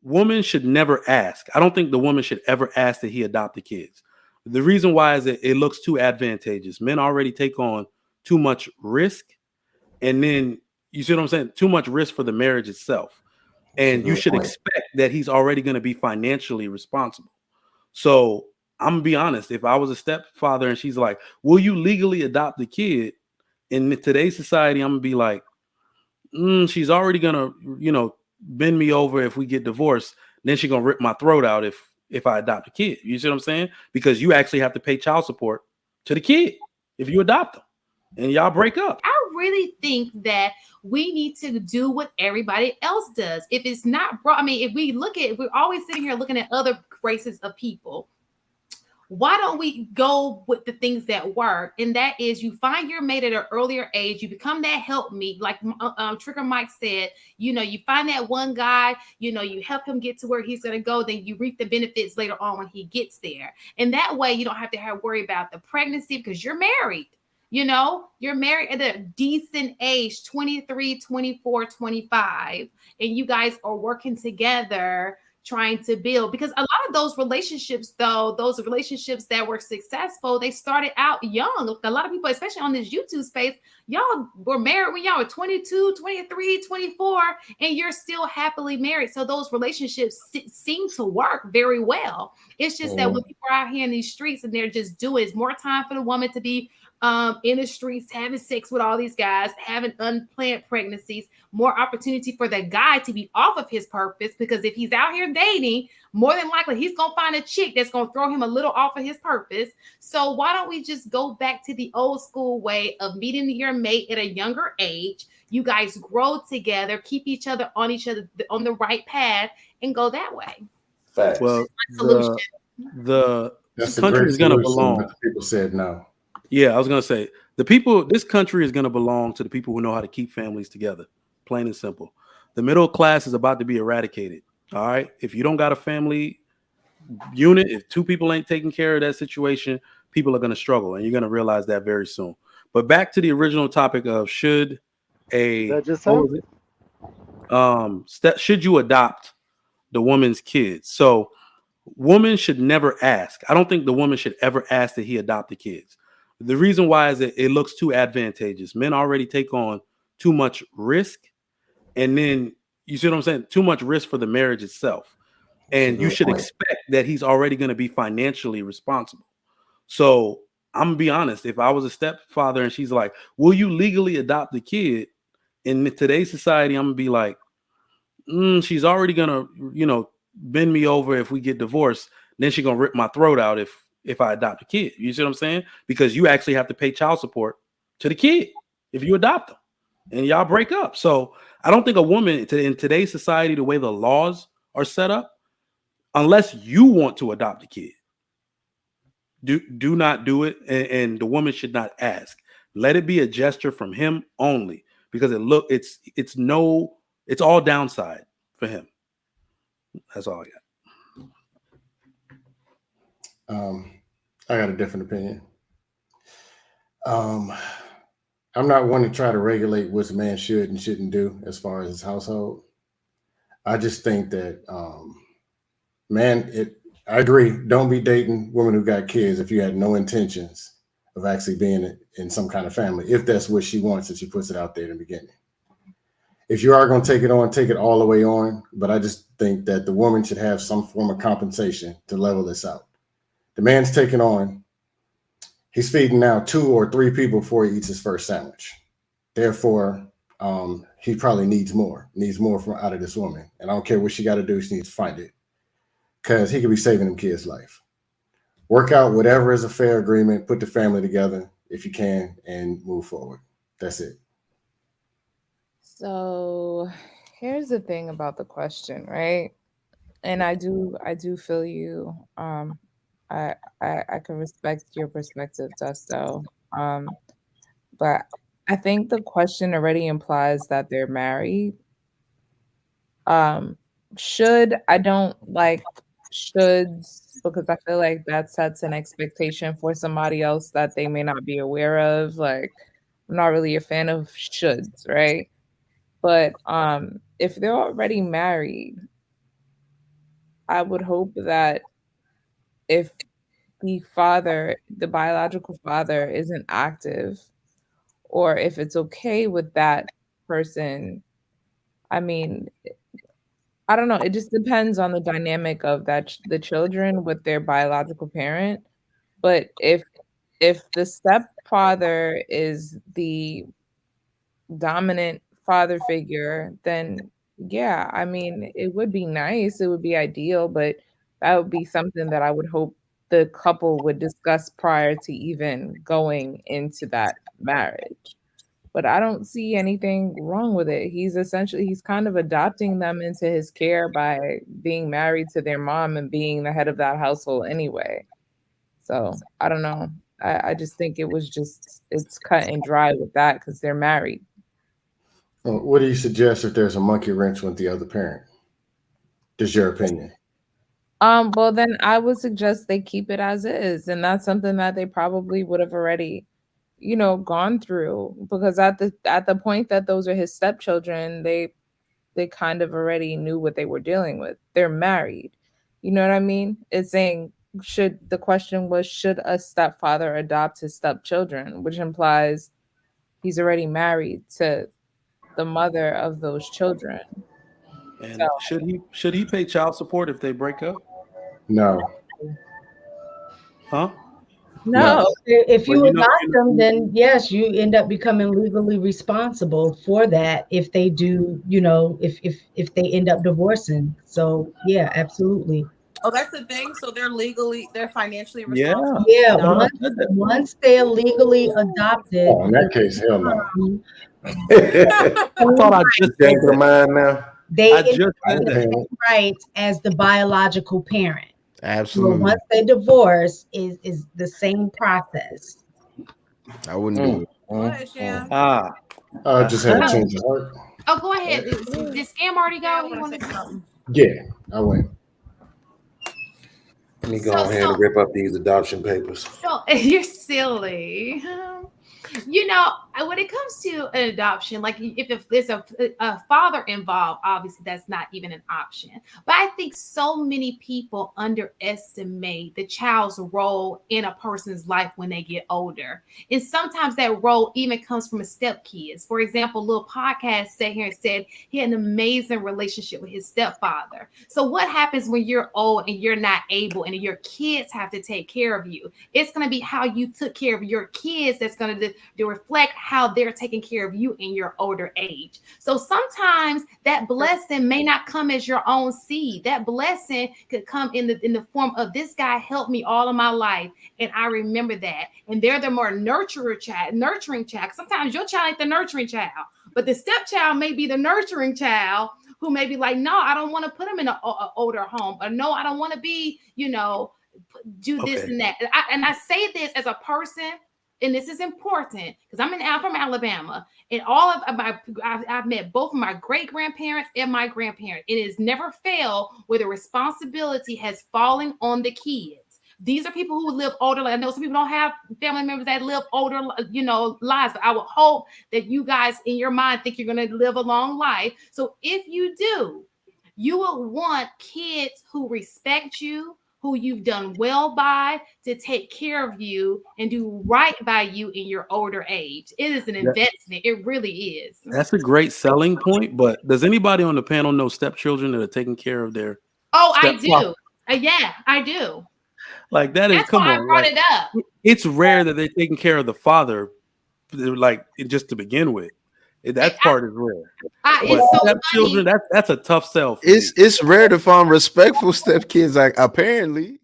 woman should never ask. I don't think the woman should ever ask that he adopt the kids. The reason why is that it looks too advantageous. Men already take on too much risk, and then you see what I'm saying? Too much risk for the marriage itself. And you should expect that he's already going to be financially responsible. So I'm gonna be honest. If I was a stepfather and she's like, "Will you legally adopt the kid?" In today's society, I'm gonna be like, she's already gonna, bend me over if we get divorced. Then she's gonna rip my throat out if I adopt a kid. You see what I'm saying? Because you actually have to pay child support to the kid if you adopt them, and y'all break up. I really think that we need to do what everybody else does. If it's not brought, I mean, if we're always sitting here looking at other races of people. Why don't we go with the things that work? And that is, you find your mate at an earlier age. You become that helpmeet, like Trigger Mike said. You find that one guy. You help him get to where he's going to go. Then you reap the benefits later on when he gets there. And that way, you don't have to worry about the pregnancy because you're married. You're married at a decent age, 23, 24, 25, and you guys are working together trying to build, because a lot of those relationships that were successful, they started out young. A lot of people, especially on this YouTube space, y'all were married when y'all were 22, 23, 24, and you're still happily married. So those relationships seem to work very well. It's just that when people are out here in these streets and they're just doing, it's more time for the woman to be in the streets, having sex with all these guys, having unplanned pregnancies, more opportunity for the guy to be off of his purpose, because if he's out here dating, more than likely he's going to find a chick that's going to throw him a little off of his purpose. So why don't we just go back to the old school way of meeting your mate at a younger age? You guys grow together, keep each other on the right path, and go that way. Facts. Well, the country is going to belong. People said no. Yeah, I was going to say, this country is going to belong to the people who know how to keep families together, plain and simple. The middle class is about to be eradicated. All right. If you don't got a family unit, if two people ain't taking care of that situation, people are going to struggle, and you're going to realize that very soon. But back to the original topic of should you adopt the woman's kids? So woman should never ask. I don't think the woman should ever ask that he adopt the kids. The reason why is that it looks too advantageous. Men already take on too much risk, and then you see what I'm saying? Too much risk for the marriage itself. And you should expect that he's already going to be financially responsible. So I'm going to be honest. If I was a stepfather and she's like, "Will you legally adopt the kid?" In today's society, I'm going to be like, she's already going to, bend me over if we get divorced. Then she's going to rip my throat out if I adopt a kid. You see what I'm saying? Because you actually have to pay child support to the kid if you adopt them, and y'all break up. So I don't think a woman in today's society, the way the laws are set up, unless you want to adopt a kid, do not do it. And the woman should not ask. Let it be a gesture from him only, because it's all downside for him. That's all I got. I got a different opinion. I'm not one to try to regulate what a man should and shouldn't do as far as his household. I just think that, I agree. Don't be dating women who got kids if you had no intentions of actually being in some kind of family, if that's what she wants, if she puts it out there in the beginning. If you are going to take it on, take it all the way on. But I just think that the woman should have some form of compensation to level this out. The man's taking on, he's feeding now 2 or 3 people before he eats his first sandwich. Therefore, he probably needs more from out of this woman. And I don't care what she got to do. She needs to find it, because he could be saving them kids' life. Work out whatever is a fair agreement, put the family together if you can, and move forward. That's it. So here's the thing about the question, right? And I do feel you. I can respect your perspective, Dusto. But I think the question already implies that they're married. I don't like shoulds, because I feel like that sets an expectation for somebody else that they may not be aware of. Like, I'm not really a fan of shoulds, right? But if they're already married, I would hope that if the biological father isn't active, or if it's okay with that person, I mean, I don't know. It just depends on the dynamic of the children with their biological parent. But if the stepfather is the dominant father figure, then yeah, I mean, it would be nice, it would be ideal, but that would be something that I would hope the couple would discuss prior to even going into that marriage. But I don't see anything wrong with it. He's kind of adopting them into his care by being married to their mom and being the head of that household anyway. So I don't know. I just think it's cut and dry with that because they're married. What do you suggest if there's a monkey wrench with the other parent? Just your opinion. Well then I would suggest they keep it as is, and that's something that they probably would have already, gone through, because at the point that those are his stepchildren, they kind of already knew what they were dealing with. They're married. You know what I mean? It's saying the question was, should a stepfather adopt his stepchildren, which implies he's already married to the mother of those children. And So should he pay child support if they break up? No, Huh? no. If Well, you adopt them, then yes, you end up becoming legally responsible for that if they do, if they end up divorcing. So yeah, absolutely. Oh, that's the thing. So they're financially Yeah. responsible. Yeah, I thought I once said that. once they're legally adopted, oh, in that case, hell no. I thought I just said Change your that. mind now. they I end up just said having the that. same rights as the biological parent. So Absolutely. once they divorce, is the same process. I wouldn't do it. Go ahead, Sham. Ah. I just had a change of heart. Oh, go ahead. Did Scam already go? He wanted to. Something. Yeah, I went. Let me go So- ahead so- and rip up these adoption papers. So you're silly. When it comes to an adoption, like if there's a father involved, obviously that's not even an option. But I think so many people underestimate the child's role in a person's life when they get older. And sometimes that role even comes from a stepkids. For example, Lil Podcast sat here and said he had an amazing relationship with his stepfather. So what happens when you're old and you're not able and your kids have to take care of you? It's going to be how you took care of your kids that's going to reflect how they're taking care of you in your older age. So sometimes that blessing may not come as your own seed. That blessing could come in the form of, this guy helped me all of my life, and I remember that. And they're the more nurturing child. Sometimes your child ain't the nurturing child, but the stepchild may be the nurturing child who may be like, no, I don't want to put him in an older home, or no, I don't want to be, do this and that. And I say this as a person, and this is important because I'm from Alabama, and I've met both of my great grandparents and my grandparents. It has never failed where the responsibility has fallen on the kids. These are people who live older. I know some people don't have family members that live older, lives, but I would hope that you guys in your mind think you're going to live a long life. So if you do, you will want kids who respect you, who you've done well by, to take care of you and do right by you in your older age. It is an investment. It really is. That's a great selling point. But does anybody on the panel know stepchildren that are taking care of their? Oh, I do. Yeah, I do. Like that is. That's Come why on, I brought it up. It's rare that they're taking care of the father, like just to begin with. That part is rare. It's so stepchildren, that's a tough sell. It's rare to find respectful stepkids, like apparently.